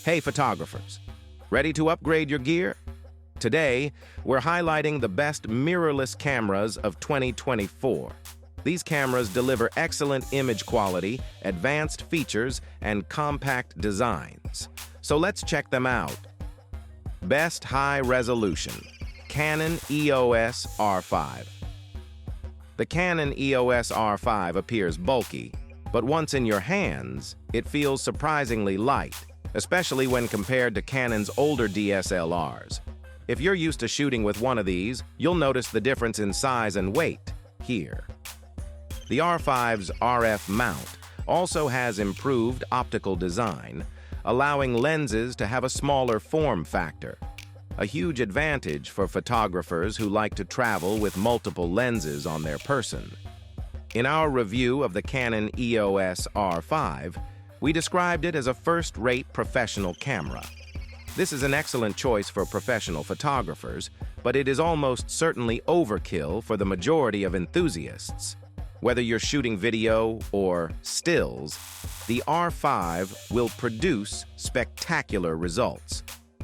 Hey photographers, ready to upgrade your gear? Today, we're highlighting the best mirrorless cameras of 2024. These cameras deliver excellent image quality, advanced features, and compact designs. So let's check them out. Best high resolution, Canon EOS R5. The Canon EOS R5 appears bulky, but once in your hands, it feels surprisingly light, especially when compared to Canon's older DSLRs. If you're used to shooting with one of these, you'll notice the difference in size and weight here. The R5's RF mount also has improved optical design, allowing lenses to have a smaller form factor, a huge advantage for photographers who like to travel with multiple lenses on their person. In our review of the Canon EOS R5, we described it as a first-rate professional camera. This is an excellent choice for professional photographers, but it is almost certainly overkill for the majority of enthusiasts. Whether you're shooting video or stills, the R5 will produce spectacular results.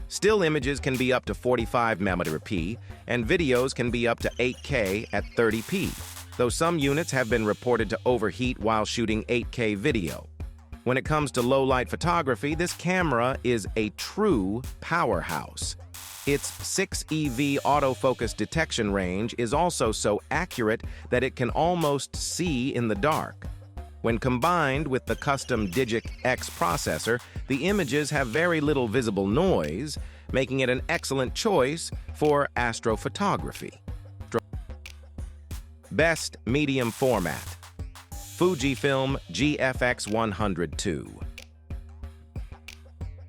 Still images can be up to 45mm, and videos can be up to 8K at 30p, though some units have been reported to overheat while shooting 8K video. When it comes to low-light photography, this camera is a true powerhouse. Its 6 EV autofocus detection range is also so accurate that it can almost see in the dark. When combined with the custom DIGIC X processor, the images have very little visible noise, making it an excellent choice for astrophotography. Best medium format, Fujifilm GFX100II.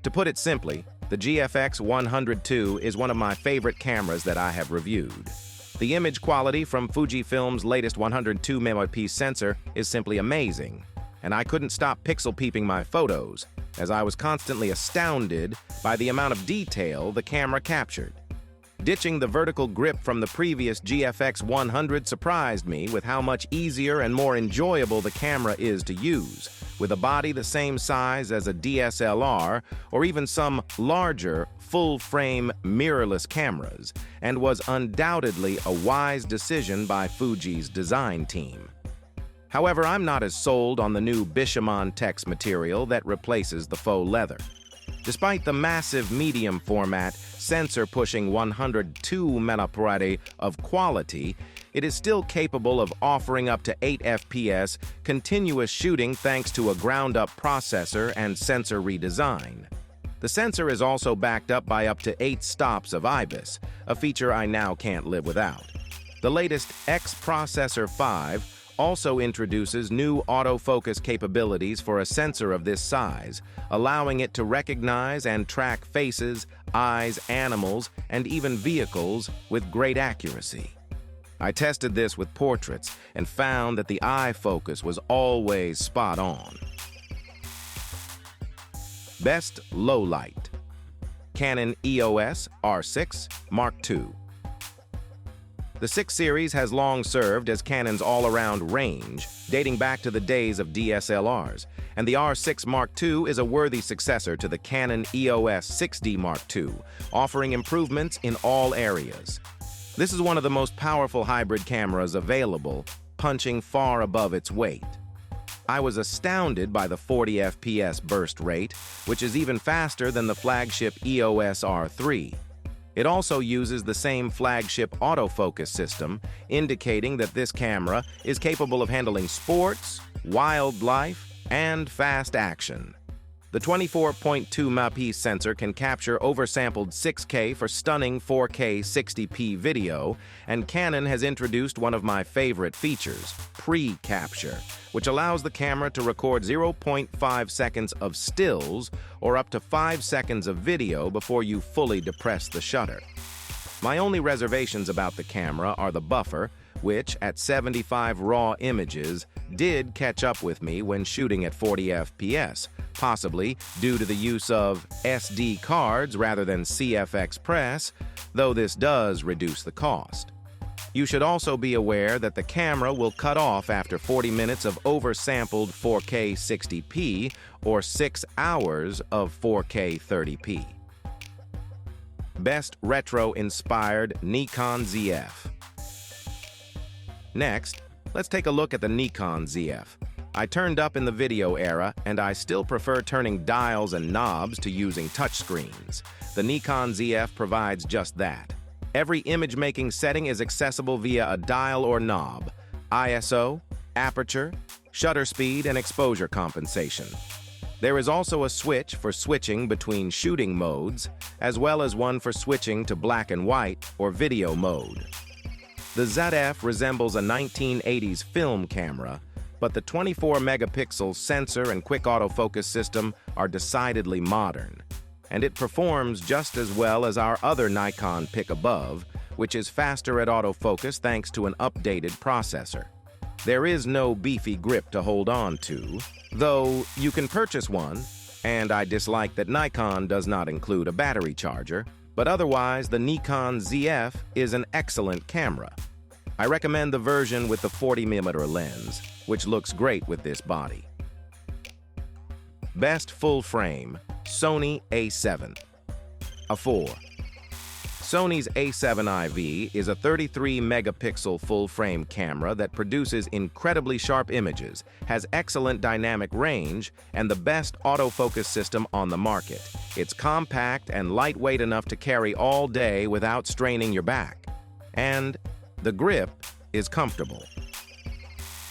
To put it simply, the GFX100II is one of my favorite cameras that I have reviewed. The image quality from Fujifilm's latest 102mm sensor is simply amazing, and I couldn't stop pixel peeping my photos, as I was constantly astounded by the amount of detail the camera captured. Ditching the vertical grip from the previous GFX100 surprised me with how much easier and more enjoyable the camera is to use, with a body the same size as a DSLR or even some larger full-frame mirrorless cameras, and was undoubtedly a wise decision by Fuji's design team. However, I'm not as sold on the new Bishamon Tex material that replaces the faux leather. Despite the massive medium format sensor pushing 102 megapixels of quality, it is still capable of offering up to 8 FPS continuous shooting thanks to a ground-up processor and sensor redesign. The sensor is also backed up by up to 8 stops of IBIS, a feature I now can't live without. The latest X Processor 5 also introduces new autofocus capabilities for a sensor of this size, allowing it to recognize and track faces, eyes, animals, and even vehicles with great accuracy. I tested this with portraits and found that the eye focus was always spot on. Best low light, Canon EOS R6 Mark II. The 6 series has long served as Canon's all-around range, dating back to the days of DSLRs, and the R6 Mark II is a worthy successor to the Canon EOS 6D Mark II, offering improvements in all areas. This is one of the most powerful hybrid cameras available, punching far above its weight. I was astounded by the 40 FPS burst rate, which is even faster than the flagship EOS R3. It also uses the same flagship autofocus system, indicating that this camera is capable of handling sports, wildlife, and fast action. The 24.2MP sensor can capture oversampled 6K for stunning 4K 60p video, and Canon has introduced one of my favorite features, pre-capture, which allows the camera to record 0.5 seconds of stills or up to 5 seconds of video before you fully depress the shutter. My only reservations about the camera are the buffer, which, at 75 raw images, did catch up with me when shooting at 40 FPS, possibly due to the use of SD cards rather than CF Express, though this does reduce the cost. You should also be aware that the camera will cut off after 40 minutes of oversampled 4K 60p or 6 hours of 4K 30p. Best retro-inspired Nikon ZF. Next, let's take a look at the Nikon ZF. I turned up in the video era, and I still prefer turning dials and knobs to using touchscreens. The Nikon ZF provides just that. Every image-making setting is accessible via a dial or knob: ISO, aperture, shutter speed, and exposure compensation. There is also a switch for switching between shooting modes, as well as one for switching to black and white or video mode. The ZF resembles a 1980s film camera, but the 24-megapixel sensor and quick autofocus system are decidedly modern, and it performs just as well as our other Nikon pick above, which is faster at autofocus thanks to an updated processor. There is no beefy grip to hold on to, though you can purchase one, and I dislike that Nikon does not include a battery charger, but otherwise the Nikon ZF is an excellent camera. I recommend the version with the 40mm lens, which looks great with this body. Best full frame, Sony A7. A 4. Sony's A7 IV is a 33-megapixel full-frame camera that produces incredibly sharp images, has excellent dynamic range, and the best autofocus system on the market. It's compact and lightweight enough to carry all day without straining your back. And the grip is comfortable.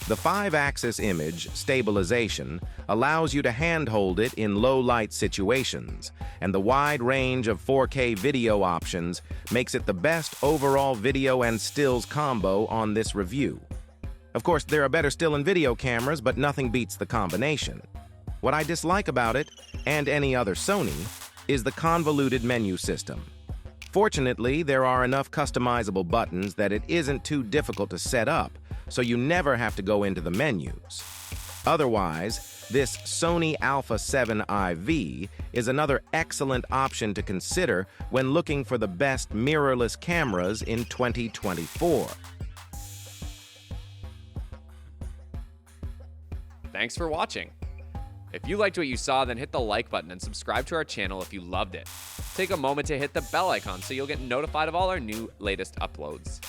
The 5-axis image stabilization allows you to handhold it in low-light situations, and the wide range of 4K video options makes it the best overall video and stills combo on this review. Of course, there are better still and video cameras, but nothing beats the combination. What I dislike about it, and any other Sony, is the convoluted menu system. Fortunately, there are enough customizable buttons that it isn't too difficult to set up, so you never have to go into the menus. Otherwise, this Sony Alpha 7 IV is another excellent option to consider when looking for the best mirrorless cameras in 2024. Thanks for watching. If you liked what you saw, then hit the like button and subscribe to our channel if you loved it. Take a moment to hit the bell icon so you'll get notified of all our latest uploads.